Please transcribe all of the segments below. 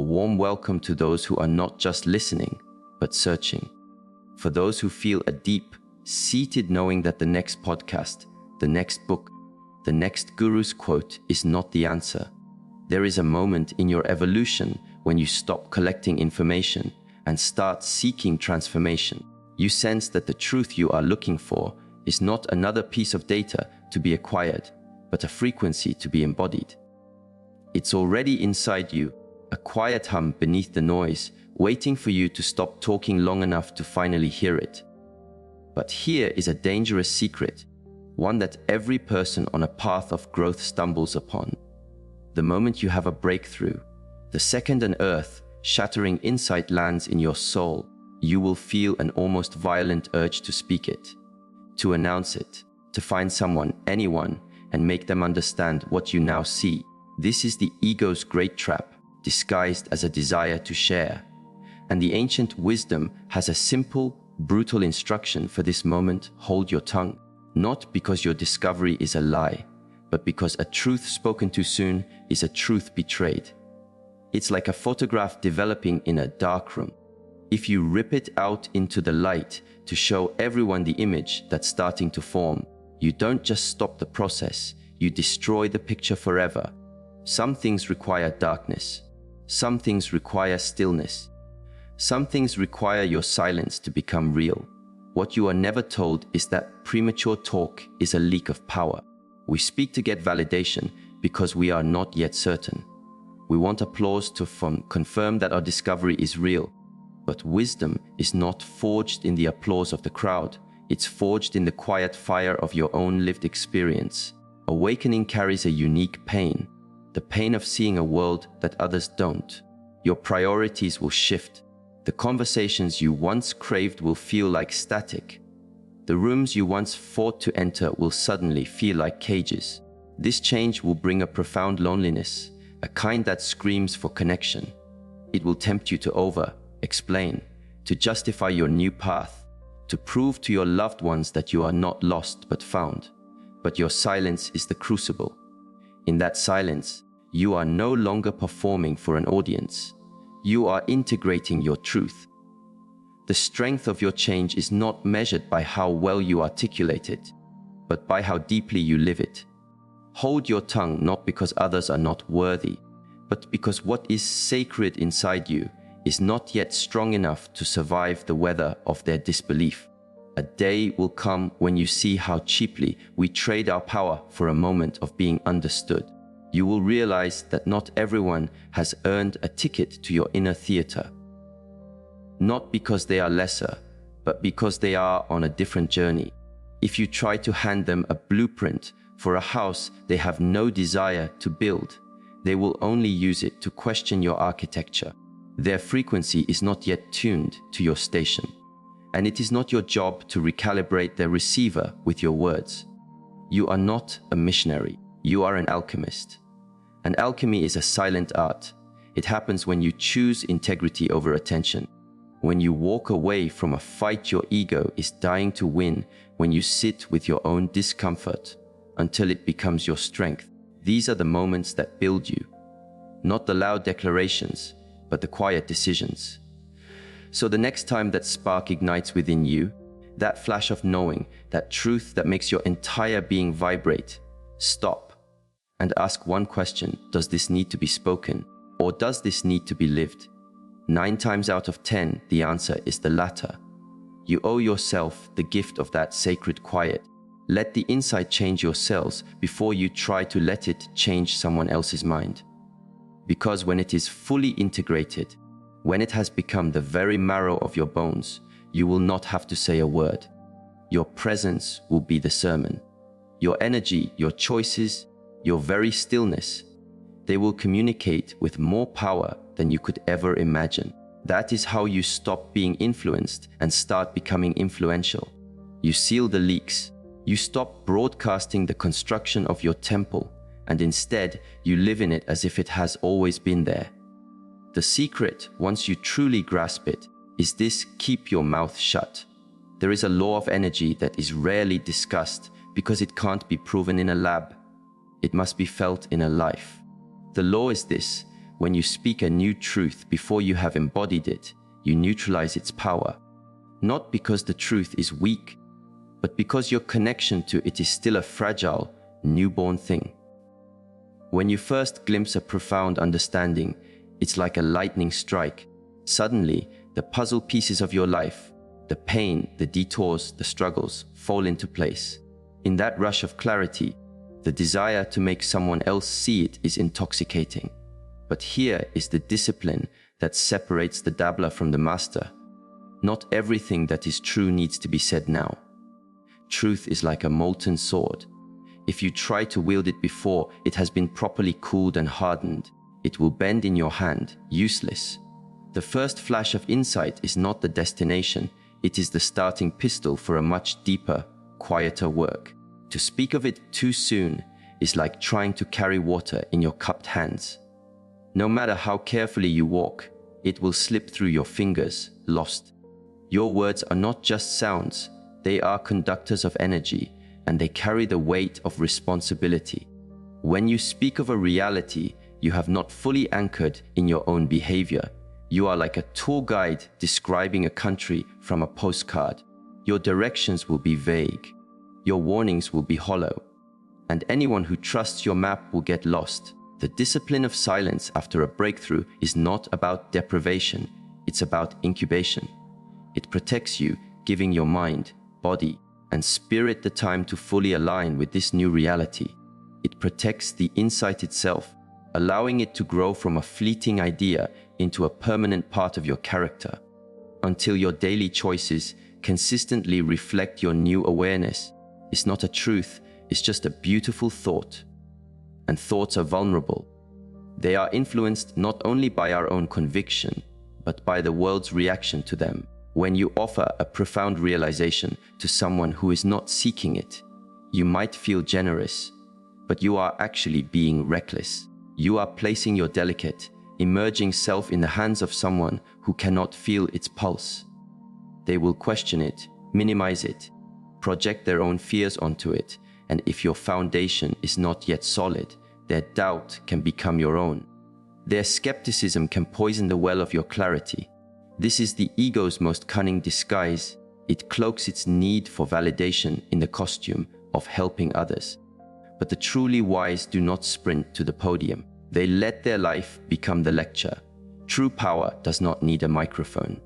warm welcome to those who are not just listening, but searching. For those who feel a deep, seated knowing that the next podcast, the next book, the next guru's quote is not the answer. There is a moment in your evolution when you stop collecting information and start seeking transformation. You sense that the truth you are looking for is not another piece of data to be acquired, but a frequency to be embodied. It's already inside you, a quiet hum beneath the noise, waiting for you to stop talking long enough to finally hear it. But here is a dangerous secret, one that every person on a path of growth stumbles upon. The moment you have a breakthrough, the second an earth-shattering insight lands in your soul, you will feel an almost violent urge to speak it, to announce it, to find someone, anyone, and make them understand what you now see. This is the ego's great trap, disguised as a desire to share. And the ancient wisdom has a simple, brutal instruction for this moment: hold your tongue. Not because your discovery is a lie, but because a truth spoken too soon is a truth betrayed. It's like a photograph developing in a dark room. If you rip it out into the light to show everyone the image that's starting to form, you don't just stop the process, you destroy the picture forever. Some things require darkness. Some things require stillness. Some things require your silence to become real. What you are never told is that premature talk is a leak of power. We speak to get validation because we are not yet certain. We want applause to confirm that our discovery is real. But wisdom is not forged in the applause of the crowd. It's forged in the quiet fire of your own lived experience. Awakening carries a unique pain, the pain of seeing a world that others don't. Your priorities will shift. The conversations you once craved will feel like static. The rooms you once fought to enter will suddenly feel like cages. This change will bring a profound loneliness, a kind that screams for connection. It will tempt you to explain, to justify your new path, to prove to your loved ones that you are not lost but found. But your silence is the crucible. In that silence, you are no longer performing for an audience. You are integrating your truth. The strength of your change is not measured by how well you articulate it, but by how deeply you live it. Hold your tongue not because others are not worthy, but because what is sacred inside you is not yet strong enough to survive the weather of their disbelief. A day will come when you see how cheaply we trade our power for a moment of being understood. You will realize that not everyone has earned a ticket to your inner theater. Not because they are lesser, but because they are on a different journey. If you try to hand them a blueprint for a house they have no desire to build, they will only use it to question your architecture. Their frequency is not yet tuned to your station, and it is not your job to recalibrate their receiver with your words. You are not a missionary, you are an alchemist. And alchemy is a silent art. It happens when you choose integrity over attention, when you walk away from a fight your ego is dying to win, when you sit with your own discomfort until it becomes your strength. These are the moments that build you, not the loud declarations, but the quiet decisions. So the next time that spark ignites within you, that flash of knowing, that truth that makes your entire being vibrate, stop and ask one question: does this need to be spoken, or does this need to be lived? 9 times out of 10, the answer is the latter. You owe yourself the gift of that sacred quiet. Let the insight change your cells before you try to let it change someone else's mind. Because when it is fully integrated, when it has become the very marrow of your bones, you will not have to say a word. Your presence will be the sermon. Your energy, your choices, your very stillness, they will communicate with more power than you could ever imagine. That is how you stop being influenced and start becoming influential. You seal the leaks. You stop broadcasting the construction of your temple, and instead you live in it as if it has always been there. The secret, once you truly grasp it, is this: keep your mouth shut. There is a law of energy that is rarely discussed because it can't be proven in a lab. It must be felt in a life. The law is this: when you speak a new truth before you have embodied it, you neutralize its power. Not because the truth is weak, but because your connection to it is still a fragile, newborn thing. When you first glimpse a profound understanding, it's like a lightning strike. Suddenly, the puzzle pieces of your life, the pain, the detours, the struggles, fall into place. In that rush of clarity, the desire to make someone else see it is intoxicating. But here is the discipline that separates the dabbler from the master. Not everything that is true needs to be said now. Truth is like a molten sword. If you try to wield it before it has been properly cooled and hardened, it will bend in your hand, useless. The first flash of insight is not the destination, it is the starting pistol for a much deeper, quieter work. To speak of it too soon is like trying to carry water in your cupped hands. No matter how carefully you walk, it will slip through your fingers, lost. Your words are not just sounds, they are conductors of energy, and they carry the weight of responsibility. When you speak of a reality you have not fully anchored in your own behavior, you are like a tour guide describing a country from a postcard. Your directions will be vague. Your warnings will be hollow. And anyone who trusts your map will get lost. The discipline of silence after a breakthrough is not about deprivation, it's about incubation. It protects you, giving your mind, body, and spirit the time to fully align with this new reality. It protects the insight itself, allowing it to grow from a fleeting idea into a permanent part of your character, until your daily choices consistently reflect your new awareness. It's not a truth, it's just a beautiful thought. And thoughts are vulnerable. They are influenced not only by our own conviction, but by the world's reaction to them. When you offer a profound realization to someone who is not seeking it, you might feel generous, but you are actually being reckless. You are placing your delicate, emerging self in the hands of someone who cannot feel its pulse. They will question it, minimize it, project their own fears onto it, and if your foundation is not yet solid, their doubt can become your own. Their skepticism can poison the well of your clarity. This is the ego's most cunning disguise. It cloaks its need for validation in the costume of helping others. But the truly wise do not sprint to the podium. They let their life become the lecture. True power does not need a microphone.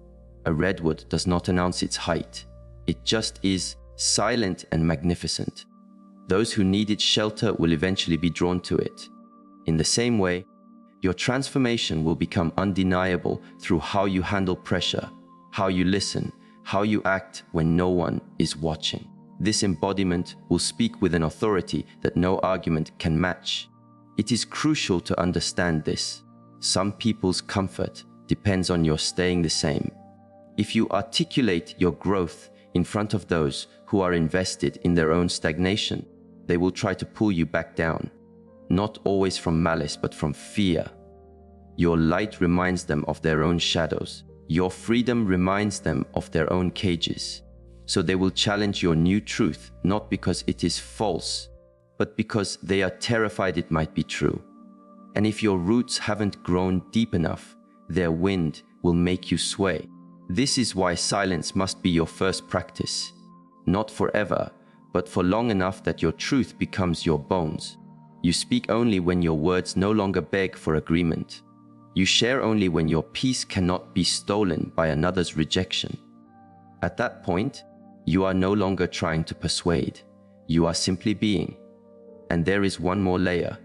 A redwood does not announce its height. It just is, silent and magnificent. Those who need its shelter will eventually be drawn to it. In the same way, your transformation will become undeniable through how you handle pressure, how you listen, how you act when no one is watching. This embodiment will speak with an authority that no argument can match. It is crucial to understand this. Some people's comfort depends on your staying the same. If you articulate your growth in front of those who are invested in their own stagnation, they will try to pull you back down. Not always from malice, but from fear. Your light reminds them of their own shadows. Your freedom reminds them of their own cages. So they will challenge your new truth, not because it is false, but because they are terrified it might be true. And if your roots haven't grown deep enough, their wind will make you sway. This is why silence must be your first practice. Not forever, but for long enough that your truth becomes your bones. You speak only when your words no longer beg for agreement. You share only when your peace cannot be stolen by another's rejection. At that point, you are no longer trying to persuade. You are simply being. And there is one more layer.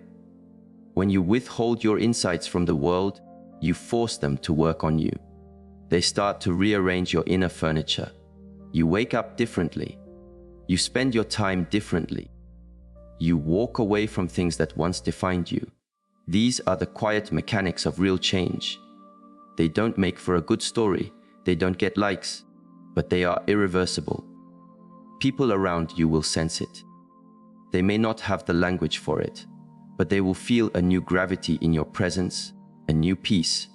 When you withhold your insights from the world, you force them to work on you. They start to rearrange your inner furniture. You wake up differently. You spend your time differently. You walk away from things that once defined you. These are the quiet mechanics of real change. They don't make for a good story. They don't get likes, but they are irreversible. People around you will sense it. They may not have the language for it, but they will feel a new gravity in your presence, a new peace.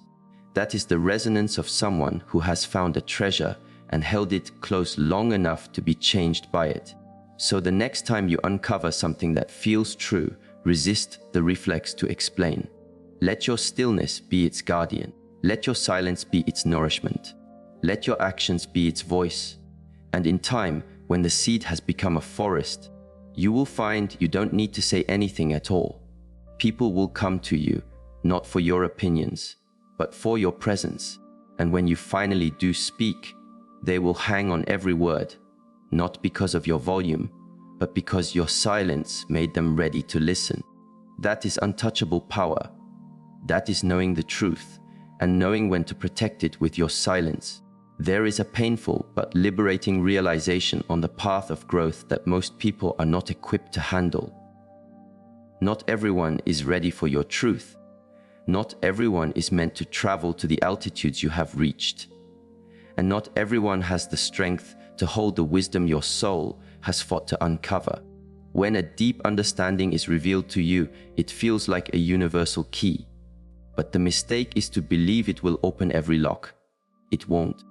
That is the resonance of someone who has found a treasure and held it close long enough to be changed by it. So the next time you uncover something that feels true, resist the reflex to explain. Let your stillness be its guardian. Let your silence be its nourishment. Let your actions be its voice. And in time, when the seed has become a forest, you will find you don't need to say anything at all. People will come to you, not for your opinions, but for your presence. And when you finally do speak, they will hang on every word, not because of your volume, but because your silence made them ready to listen. That is untouchable power. That is knowing the truth and knowing when to protect it with your silence. There is a painful but liberating realization on the path of growth that most people are not equipped to handle. Not everyone is ready for your truth. Not everyone is meant to travel to the altitudes you have reached. And not everyone has the strength to hold the wisdom your soul has fought to uncover. When a deep understanding is revealed to you, it feels like a universal key. But the mistake is to believe it will open every lock. It won't.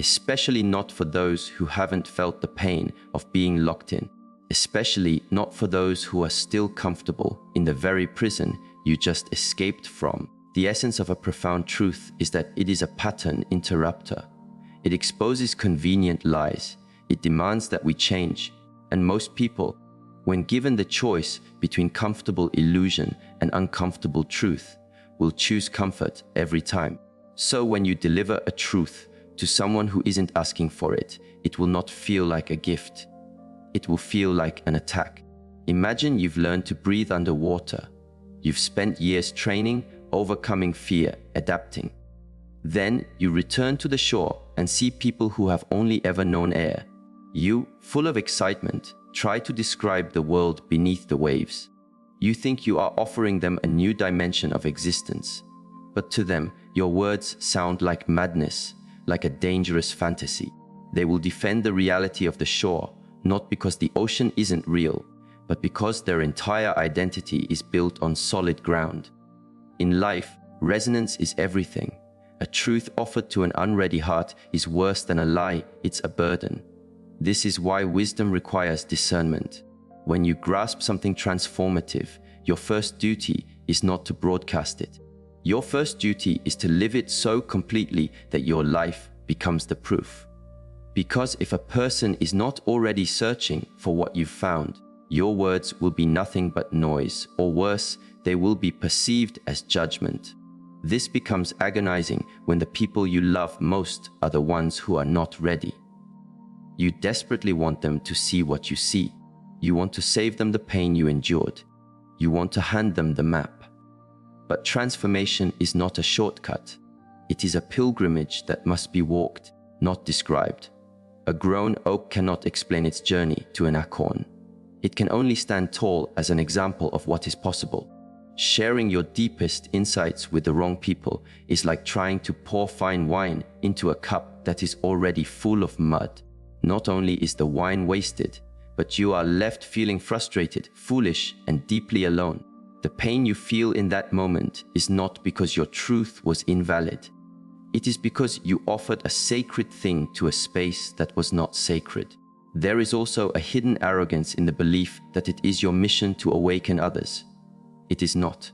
Especially not for those who haven't felt the pain of being locked in. Especially not for those who are still comfortable in the very prison you just escaped from. The essence of a profound truth is that it is a pattern interrupter. It exposes convenient lies. It demands that we change. And most people, when given the choice between comfortable illusion and uncomfortable truth, will choose comfort every time. So when you deliver a truth to someone who isn't asking for it, it will not feel like a gift. It will feel like an attack. Imagine you've learned to breathe underwater. You've spent years training, overcoming fear, adapting. Then you return to the shore and see people who have only ever known air. You, full of excitement, try to describe the world beneath the waves. You think you are offering them a new dimension of existence. But to them, your words sound like madness, like a dangerous fantasy. They will defend the reality of the shore, not because the ocean isn't real, but because their entire identity is built on solid ground. In life, resonance is everything. A truth offered to an unready heart is worse than a lie, it's a burden. This is why wisdom requires discernment. When you grasp something transformative, your first duty is not to broadcast it. Your first duty is to live it so completely that your life becomes the proof. Because if a person is not already searching for what you've found, your words will be nothing but noise, or worse, they will be perceived as judgment. This becomes agonizing when the people you love most are the ones who are not ready. You desperately want them to see what you see. You want to save them the pain you endured. You want to hand them the map. But transformation is not a shortcut. It is a pilgrimage that must be walked, not described. A grown oak cannot explain its journey to an acorn. It can only stand tall as an example of what is possible. Sharing your deepest insights with the wrong people is like trying to pour fine wine into a cup that is already full of mud. Not only is the wine wasted, but you are left feeling frustrated, foolish, and deeply alone. The pain you feel in that moment is not because your truth was invalid. It is because you offered a sacred thing to a space that was not sacred. There is also a hidden arrogance in the belief that it is your mission to awaken others. It is not.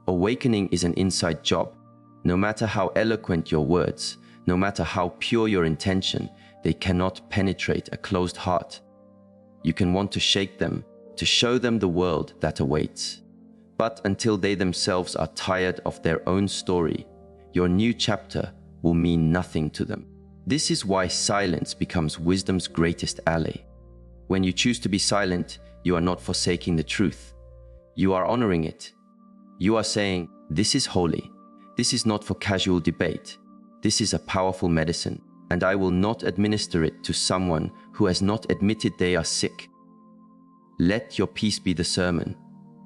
Awakening is an inside job. No matter how eloquent your words, no matter how pure your intention, they cannot penetrate a closed heart. You can want to shake them, to show them the world that awaits. But until they themselves are tired of their own story, your new chapter will mean nothing to them. This is why silence becomes wisdom's greatest ally. When you choose to be silent, you are not forsaking the truth. You are honoring it. You are saying, this is holy. This is not for casual debate. This is a powerful medicine, and I will not administer it to someone who has not admitted they are sick. Let your peace be the sermon.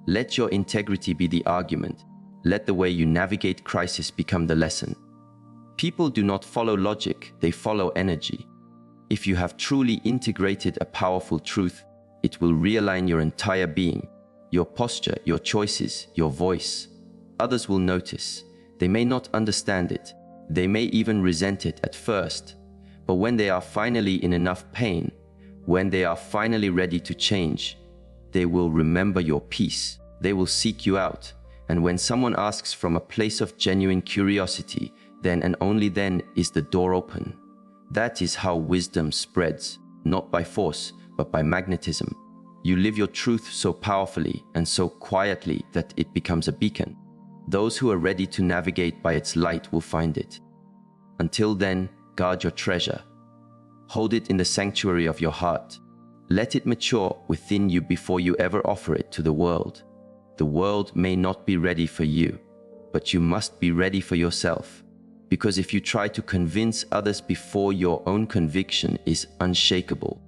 Let your integrity be the argument. Let the way you navigate crisis become the lesson. People do not follow logic, they follow energy. If you have truly integrated a powerful truth, it will realign your entire being, your posture, your choices, your voice. Others will notice. They may not understand it. They may even resent it at first. But when they are finally in enough pain, when they are finally ready to change, they will remember your peace. They will seek you out, And when someone asks from a place of genuine curiosity, then and only then is the door open. That is how wisdom spreads, not by force, but by magnetism. You live your truth so powerfully and so quietly that it becomes a beacon. Those who are ready to navigate by its light will find it. Until then, guard your treasure. Hold it in the sanctuary of your heart. Let it mature within you before you ever offer it to the world. The world may not be ready for you, but you must be ready for yourself. Because if you try to convince others before your own conviction is unshakable,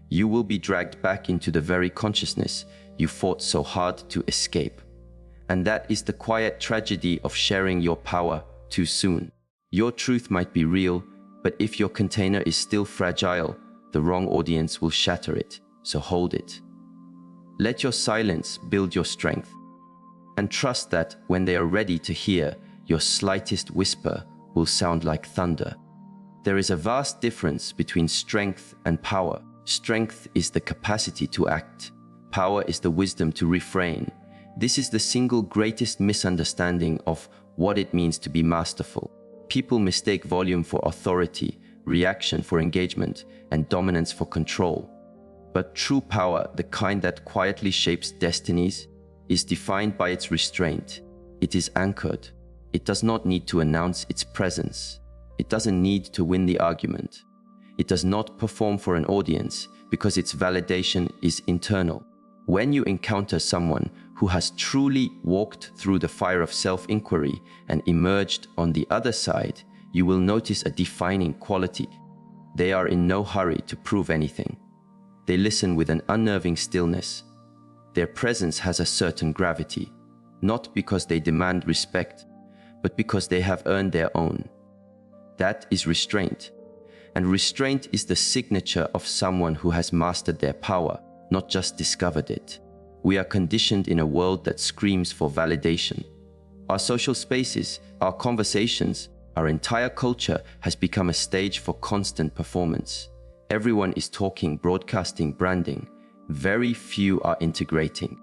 you will be dragged back into the very consciousness you fought so hard to escape. And that is the quiet tragedy of sharing your power too soon. Your truth might be real, but if your container is still fragile, the wrong audience will shatter it, so hold it. Let your silence build your strength. And trust that when they are ready to hear, your slightest whisper will sound like thunder. There is a vast difference between strength and power. Strength is the capacity to act. Power is the wisdom to refrain. This is the single greatest misunderstanding of what it means to be masterful. People mistake volume for authority, reaction for engagement, and dominance for control. But true power, the kind that quietly shapes destinies, is defined by its restraint. It is anchored. It does not need to announce its presence. It doesn't need to win the argument. It does not perform for an audience because its validation is internal. When you encounter someone who has truly walked through the fire of self-inquiry and emerged on the other side, you will notice a defining quality. They are in no hurry to prove anything. They listen with an unnerving stillness. Their presence has a certain gravity, not because they demand respect, but because they have earned their own. That is restraint. And restraint is the signature of someone who has mastered their power, not just discovered it. We are conditioned in a world that screams for validation. Our social spaces, our conversations, our entire culture has become a stage for constant performance. Everyone is talking, broadcasting, branding. Very few are integrating.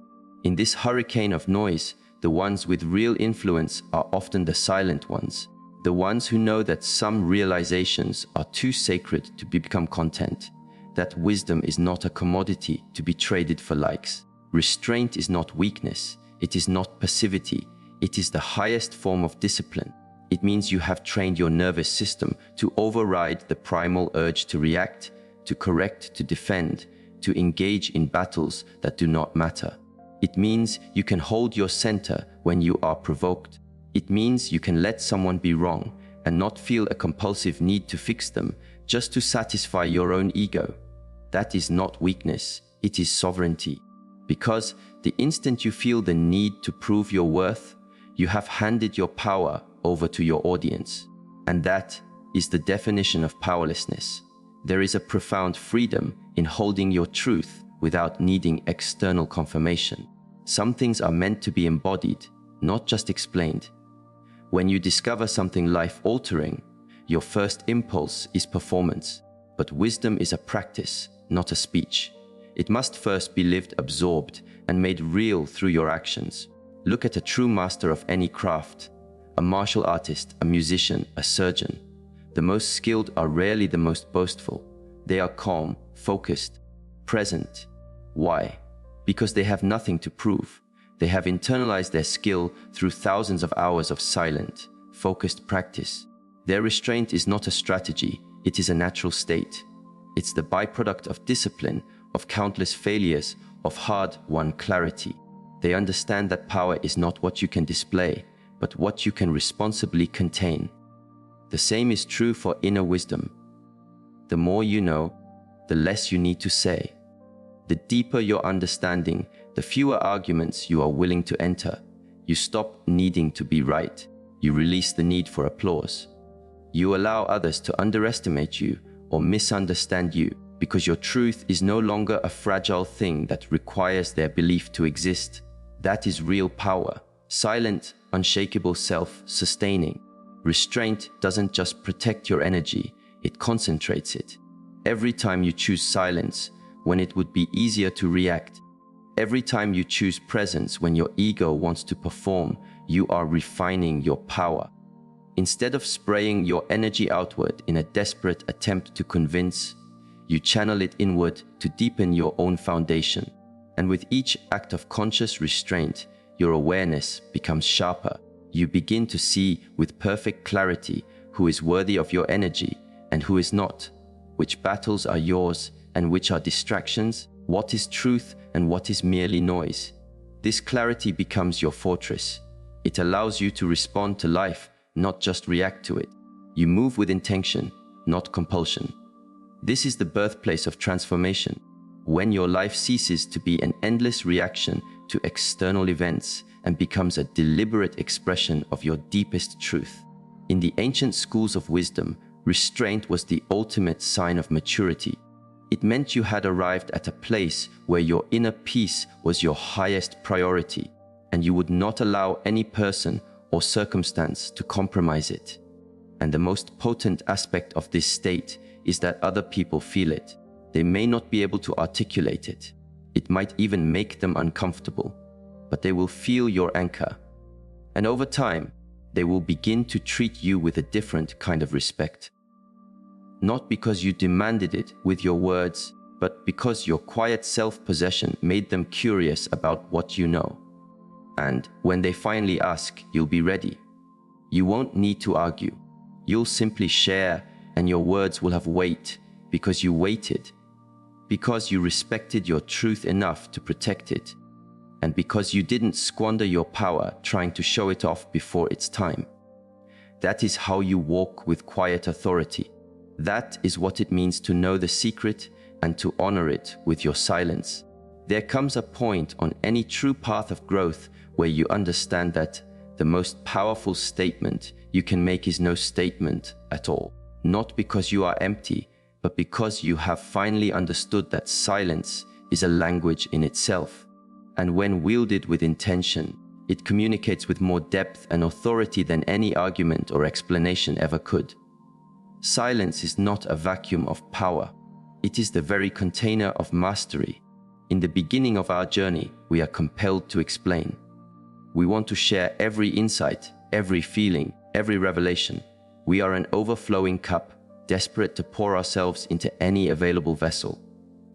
In this hurricane of noise, the ones with real influence are often the silent ones. The ones who know that some realizations are too sacred to become content. That wisdom is not a commodity to be traded for likes. Restraint is not weakness. It is not passivity. It is the highest form of discipline. It means you have trained your nervous system to override the primal urge to react, to correct, to defend, to engage in battles that do not matter. It means you can hold your center when you are provoked. It means you can let someone be wrong and not feel a compulsive need to fix them just to satisfy your own ego. That is not weakness, it is sovereignty. Because the instant you feel the need to prove your worth, you have handed your power over to your audience. And that is the definition of powerlessness. There is a profound freedom in holding your truth without needing external confirmation. Some things are meant to be embodied, not just explained. When you discover something life-altering, your first impulse is performance. But wisdom is a practice, not a speech. It must first be lived, absorbed, and made real through your actions. Look at a true master of any craft, a martial artist, a musician, a surgeon. The most skilled are rarely the most boastful. They are calm, focused, present. Why? Because they have nothing to prove. They have internalized their skill through thousands of hours of silent, focused practice. Their restraint is not a strategy, it is a natural state. It's the byproduct of discipline, of countless failures, of hard-won clarity. They understand that power is not what you can display, but what you can responsibly contain. The same is true for inner wisdom. The more you know, the less you need to say. The deeper your understanding, the fewer arguments you are willing to enter. You stop needing to be right. You release the need for applause. You allow others to underestimate you or misunderstand you because your truth is no longer a fragile thing that requires their belief to exist. That is real power. Silent, unshakable self-sustaining. Restraint doesn't just protect your energy, it concentrates it. Every time you choose silence, when it would be easier to react, every time you choose presence when your ego wants to perform, you are refining your power. Instead of spraying your energy outward in a desperate attempt to convince, you channel it inward to deepen your own foundation. And with each act of conscious restraint, your awareness becomes sharper. You begin to see with perfect clarity who is worthy of your energy and who is not, which battles are yours and which are distractions, what is truth and what is merely noise. This clarity becomes your fortress. It allows you to respond to life, not just react to it. You move with intention, not compulsion. This is the birthplace of transformation, when your life ceases to be an endless reaction to external events and becomes a deliberate expression of your deepest truth. In the ancient schools of wisdom, restraint was the ultimate sign of maturity. It meant you had arrived at a place where your inner peace was your highest priority, and you would not allow any person or circumstance to compromise it. And the most potent aspect of this state is that other people feel it. They may not be able to articulate it. It might even make them uncomfortable, but they will feel your anchor. And over time, they will begin to treat you with a different kind of respect. Not because you demanded it with your words, but because your quiet self-possession made them curious about what you know. And when they finally ask, you'll be ready. You won't need to argue. You'll simply share, and your words will have weight because you waited, because you respected your truth enough to protect it, and because you didn't squander your power trying to show it off before its time. That is how you walk with quiet authority. That is what it means to know the secret and to honor it with your silence. There comes a point on any true path of growth where you understand that the most powerful statement you can make is no statement at all. Not because you are empty, but because you have finally understood that silence is a language in itself. And when wielded with intention, it communicates with more depth and authority than any argument or explanation ever could. Silence is not a vacuum of power. It is the very container of mastery. In the beginning of our journey, we are compelled to explain. We want to share every insight, every feeling, every revelation. We are an overflowing cup, desperate to pour ourselves into any available vessel.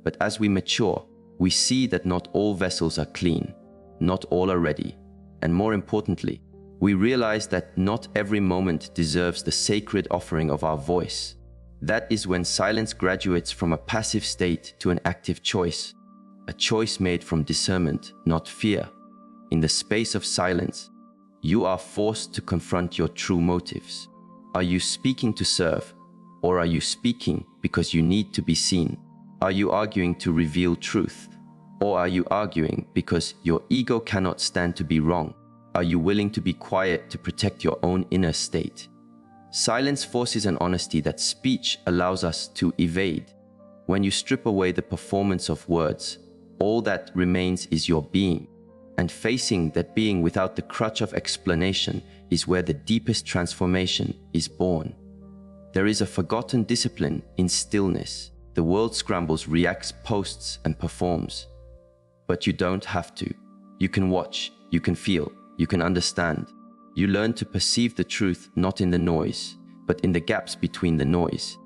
But as we mature, we see that not all vessels are clean, not all are ready, and more importantly, we realize that not every moment deserves the sacred offering of our voice. That is when silence graduates from a passive state to an active choice, a choice made from discernment, not fear. In the space of silence, you are forced to confront your true motives. Are you speaking to serve, or are you speaking because you need to be seen? Are you arguing to reveal truth, or are you arguing because your ego cannot stand to be wrong? Are you willing to be quiet to protect your own inner state? Silence forces an honesty that speech allows us to evade. When you strip away the performance of words, all that remains is your being. And facing that being without the crutch of explanation is where the deepest transformation is born. There is a forgotten discipline in stillness. The world scrambles, reacts, posts, and performs. But you don't have to. You can watch, you can feel, you can understand. You learn to perceive the truth not in the noise, but in the gaps between the noise.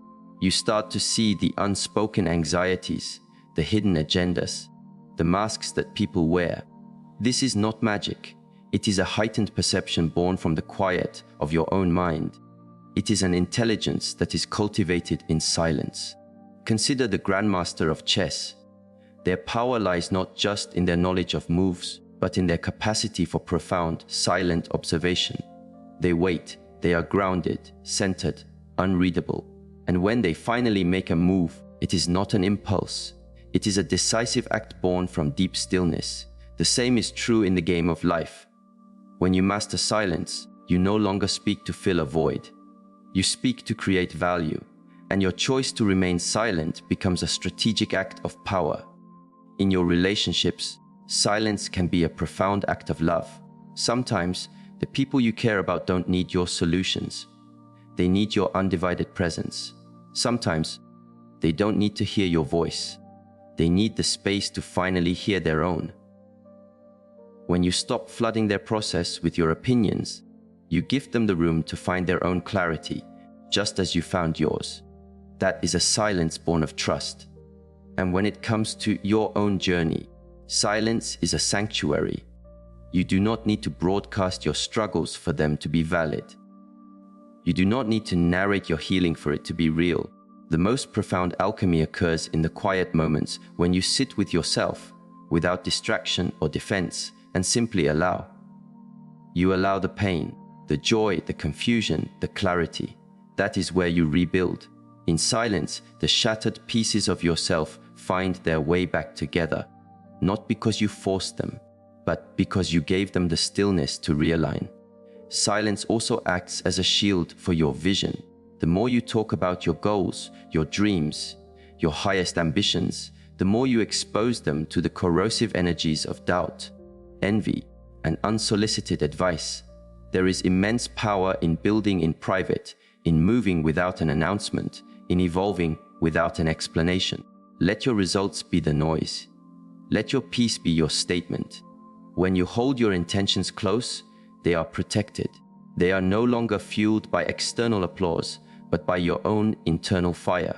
You start to see the unspoken anxieties, the hidden agendas, the masks that people wear. This is not magic. It is a heightened perception born from the quiet of your own mind. It is an intelligence that is cultivated in silence. Consider the grandmaster of chess. Their power lies not just in their knowledge of moves, but in their capacity for profound, silent observation. They wait, they are grounded, centered, unreadable. And when they finally make a move, it is not an impulse. It is a decisive act born from deep stillness. The same is true in the game of life. When you master silence, you no longer speak to fill a void. You speak to create value, and your choice to remain silent becomes a strategic act of power. In your relationships, silence can be a profound act of love. Sometimes, the people you care about don't need your solutions. They need your undivided presence. Sometimes, they don't need to hear your voice. They need the space to finally hear their own. When you stop flooding their process with your opinions, you give them the room to find their own clarity, just as you found yours. That is a silence born of trust. And when it comes to your own journey, silence is a sanctuary. You do not need to broadcast your struggles for them to be valid. You do not need to narrate your healing for it to be real. The most profound alchemy occurs in the quiet moments when you sit with yourself, without distraction or defense, and simply allow. You allow the pain, the joy, the confusion, the clarity. That is where you rebuild. In silence, the shattered pieces of yourself find their way back together, not because you forced them, but because you gave them the stillness to realign. Silence also acts as a shield for your vision. The more you talk about your goals, your dreams, your highest ambitions, the more you expose them to the corrosive energies of doubt, envy, and unsolicited advice. There is immense power in building in private, in moving without an announcement, in evolving without an explanation. Let your results be the noise. Let your peace be your statement. When you hold your intentions close, they are protected. They are no longer fueled by external applause, but by your own internal fire.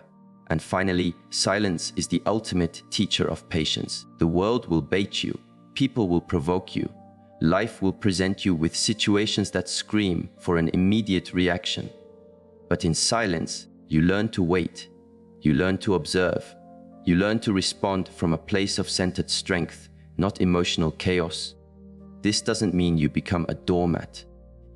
And finally, silence is the ultimate teacher of patience. The world will bait you. People will provoke you. Life will present you with situations that scream for an immediate reaction. But in silence, you learn to wait. You learn to observe. You learn to respond from a place of centered strength, not emotional chaos. This doesn't mean you become a doormat.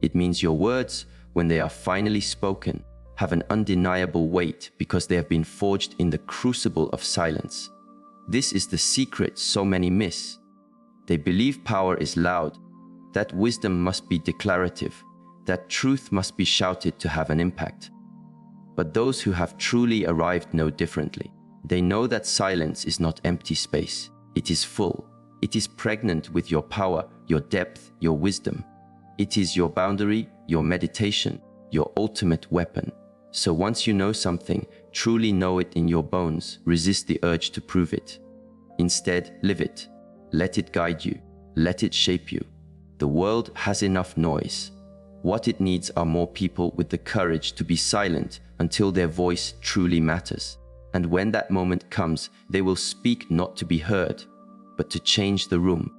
It means your words, when they are finally spoken, have an undeniable weight because they have been forged in the crucible of silence. This is the secret so many miss. They believe power is loud, that wisdom must be declarative, that truth must be shouted to have an impact. But those who have truly arrived know differently. They know that silence is not empty space. It is full. It is pregnant with your power, your depth, your wisdom. It is your boundary, your meditation, your ultimate weapon. So once you know something, truly know it in your bones. Resist the urge to prove it. Instead, live it. Let it guide you. Let it shape you. The world has enough noise. What it needs are more people with the courage to be silent until their voice truly matters. And when that moment comes, they will speak not to be heard, but to change the room.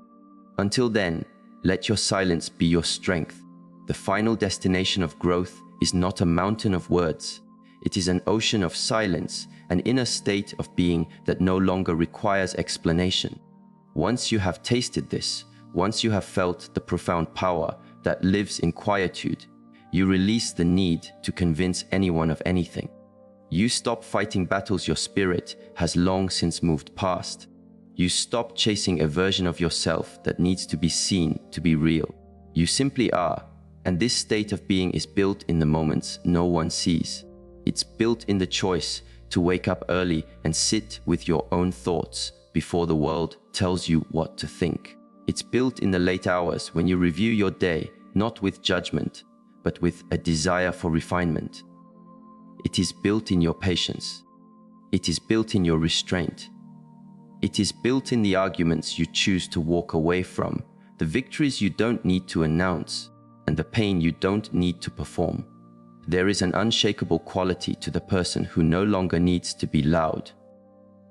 Until then, let your silence be your strength. The final destination of growth is not a mountain of words. It is an ocean of silence, an inner state of being that no longer requires explanation. Once you have tasted this, once you have felt the profound power that lives in quietude, you release the need to convince anyone of anything. You stop fighting battles your spirit has long since moved past. You stop chasing a version of yourself that needs to be seen to be real. You simply are, and this state of being is built in the moments no one sees. It's built in the choice to wake up early and sit with your own thoughts before the world tells you what to think. It's built in the late hours when you review your day, not with judgment, but with a desire for refinement. It is built in your patience. It is built in your restraint. It is built in the arguments you choose to walk away from, the victories you don't need to announce, and the pain you don't need to perform. There is an unshakable quality to the person who no longer needs to be loud.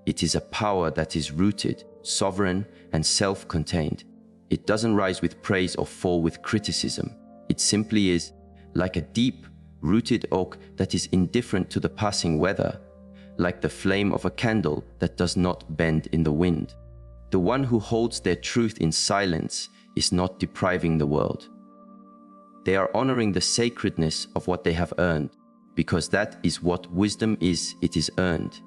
It is a power that is rooted, sovereign, and self-contained. It doesn't rise with praise or fall with criticism. It simply is, like a deep-rooted oak that is indifferent to the passing weather, like the flame of a candle that does not bend in the wind. The one who holds their truth in silence is not depriving the world. They are honoring the sacredness of what they have earned, because that is what wisdom is. It is earned.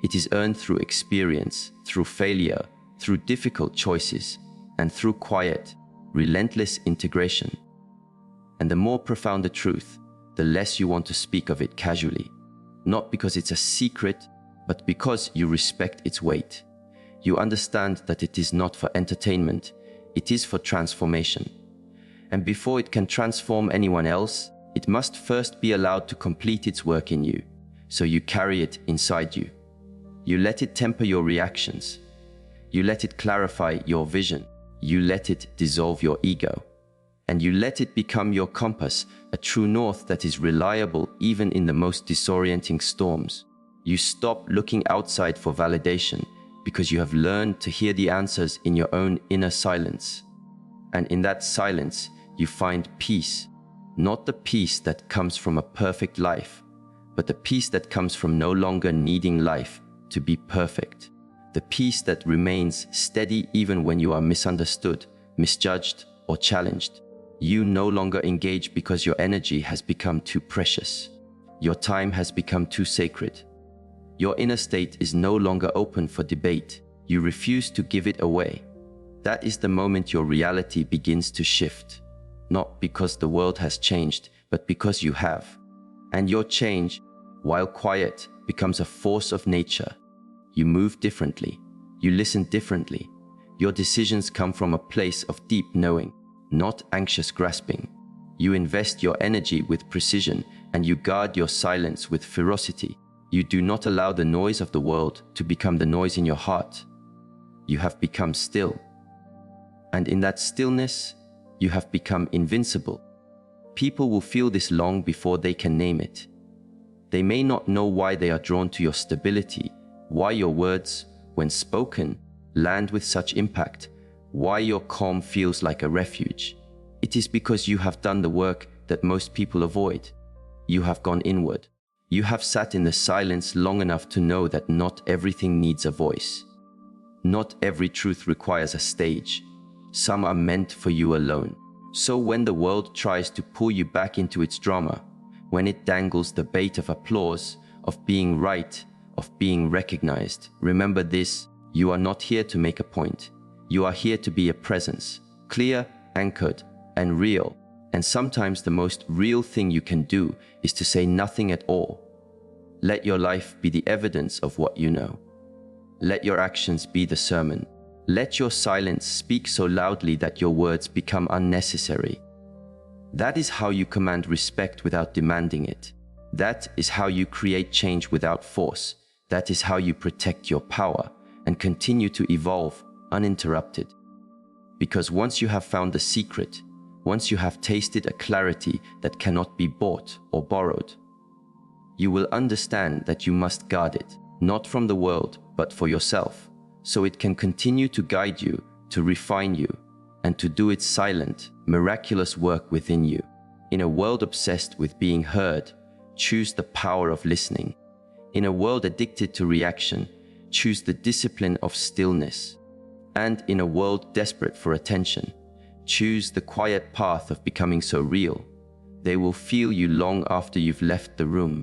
It is earned through experience, through failure, through difficult choices, and through quiet, relentless integration. And the more profound the truth, the less you want to speak of it casually. Not because it's a secret, but because you respect its weight. You understand that it is not for entertainment, it is for transformation. And before it can transform anyone else, it must first be allowed to complete its work in you, so you carry it inside you. You let it temper your reactions. You let it clarify your vision. you let it dissolve your ego. And you let it become your compass, a true north that is reliable even in the most disorienting storms. You stop looking outside for validation because you have learned to hear the answers in your own inner silence. And in that silence, you find peace, not the peace that comes from a perfect life, but the peace that comes from no longer needing life to be perfect. The peace that remains steady even when you are misunderstood, misjudged, or challenged. You no longer engage because your energy has become too precious. Your time has become too sacred. Your inner state is no longer open for debate. You refuse to give it away. That is the moment your reality begins to shift. Not because the world has changed, but because you have. And your change, while quiet, becomes a force of nature. You move differently. You listen differently. Your decisions come from a place of deep knowing, not anxious grasping. You invest your energy with precision, and you guard your silence with ferocity. You do not allow the noise of the world to become the noise in your heart. You have become still. And in that stillness, you have become invincible. People will feel this long before they can name it. They may not know why they are drawn to your stability, why your words, when spoken, land with such impact, why your calm feels like a refuge. It is because you have done the work that most people avoid. You have gone inward. You have sat in the silence long enough to know that not everything needs a voice. Not every truth requires a stage. Some are meant for you alone. So when the world tries to pull you back into its drama, when it dangles the bait of applause, of being right, of being recognized, remember this: you are not here to make a point. You are here to be a presence, clear, anchored, and real. And sometimes the most real thing you can do is to say nothing at all. Let your life be the evidence of what you know. Let your actions be the sermon. Let your silence speak so loudly that your words become unnecessary. That is how you command respect without demanding it. That is how you create change without force. That is how you protect your power and continue to evolve uninterrupted. Because once you have found the secret, once you have tasted a clarity that cannot be bought or borrowed, you will understand that you must guard it, not from the world, but for yourself, so it can continue to guide you, to refine you, and to do its silent, miraculous work within you. In a world obsessed with being heard, choose the power of listening. In a world addicted to reaction, choose the discipline of stillness. And in a world desperate for attention, choose the quiet path of becoming so real, they will feel you long after you've left the room.